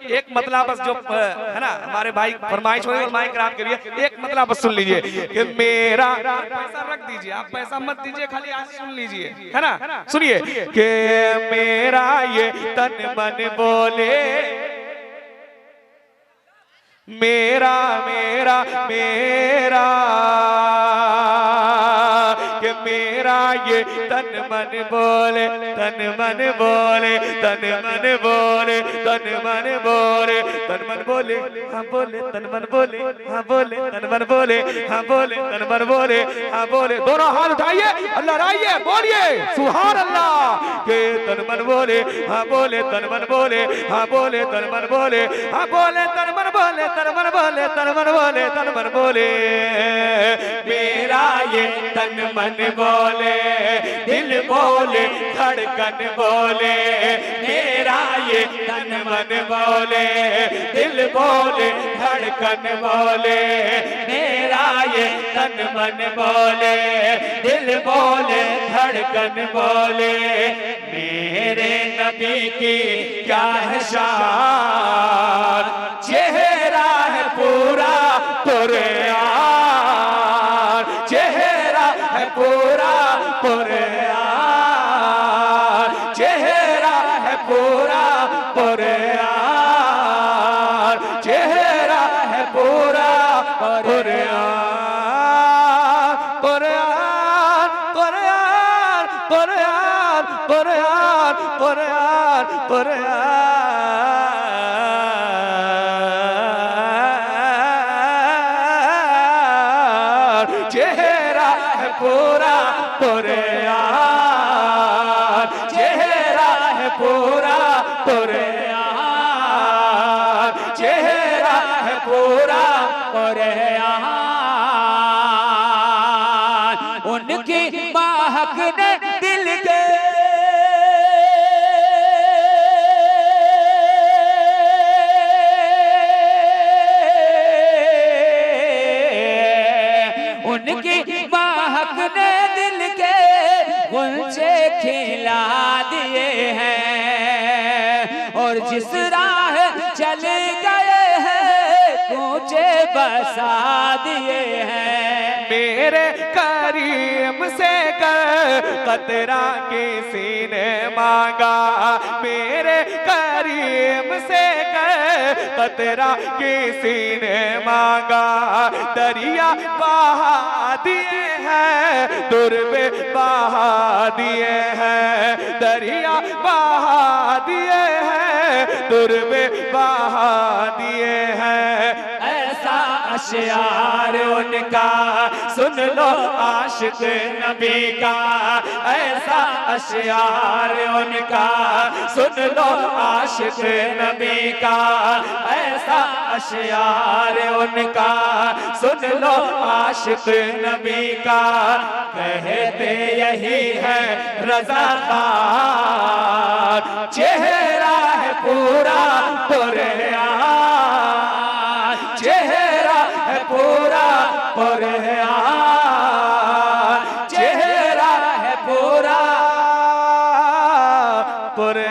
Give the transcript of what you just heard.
एक मतलब बस जो है ना हमारे भाई फरमाइश होगी फरमाइश कराम के लिए एक मतलब बस सुन लीजिए कि मेरा पैसा रख दीजिए, आप पैसा मत दीजिए, खाली आज सुन लीजिए, है ना। सुनिए कि मेरा ये तन मन बोले, मेरा मेरा मेरा, कि मेरा ये तन मन बोले, तन मन बोले, तन मन बोले, तन मन बोले, तन मन बोले, हाँ बोले, तन मन बोले, हाँ बोले, तन मन बोले, हाँ बोले, तन मन बोले, हाँ बोले। दोनों हाथ उठाइए, अल्लाह राइए, बोलिए सुभान अल्लाह। के तन मन बोले, हाँ बोले, तन मन बोले, हाँ बोले, तन मन बोले, हाँ बोले, तन मन बोले, तन मन बोले, तन मन बोले, तन मन बोले। मेरा ये तन मन बोले, दिल बोले, धड़कन बोले, मेरा ये तन मन बोले, दिल बोले, धड़कन बोले, मेरा ये तन मन बोले, दिल बोले, धड़कन बोले। मेरे नबी की क्या है शान, चेहरा है पूरा कुरान, चेहरा है पूरा कुरान, चेहरा है पूरा कुरान, चेहरा है पूरा कुरान, कुरान, कुरान, कुरान, कुरान, कुरान, कुरान, चेहरा है पूरा कुरान, चेहरा है पूरा कुरान, चेहरा है पूरा कुरान। उनकी महक ने दिल के उनकी महक ने दिल के गुलचे खिला दिए हैं, और जिस राह चले गए हैं कूचे बसा दिए हैं। मेरे करीम से कतरा किसी ने मांगा, मेरे करीम से कतरा किसी ने मांगा, दरिया बहा दिए हैं, दुर्बे बहा दिए हैं, दरिया बहा दिए हैं, दुर्बे बहा दिए हैं। ऐसा अशयार उनका सुन लो आशिक नबी का, ऐसा अशयार उनका सुन लो आशिक नबी का, ऐसा अशयार उनका सुन लो आशिक नबी का। कहते यही है रज़ा खान, चेहरा है पूरा कुरान, चेहरा है पूरा कुरान, चेहरा है पूरा कुरान।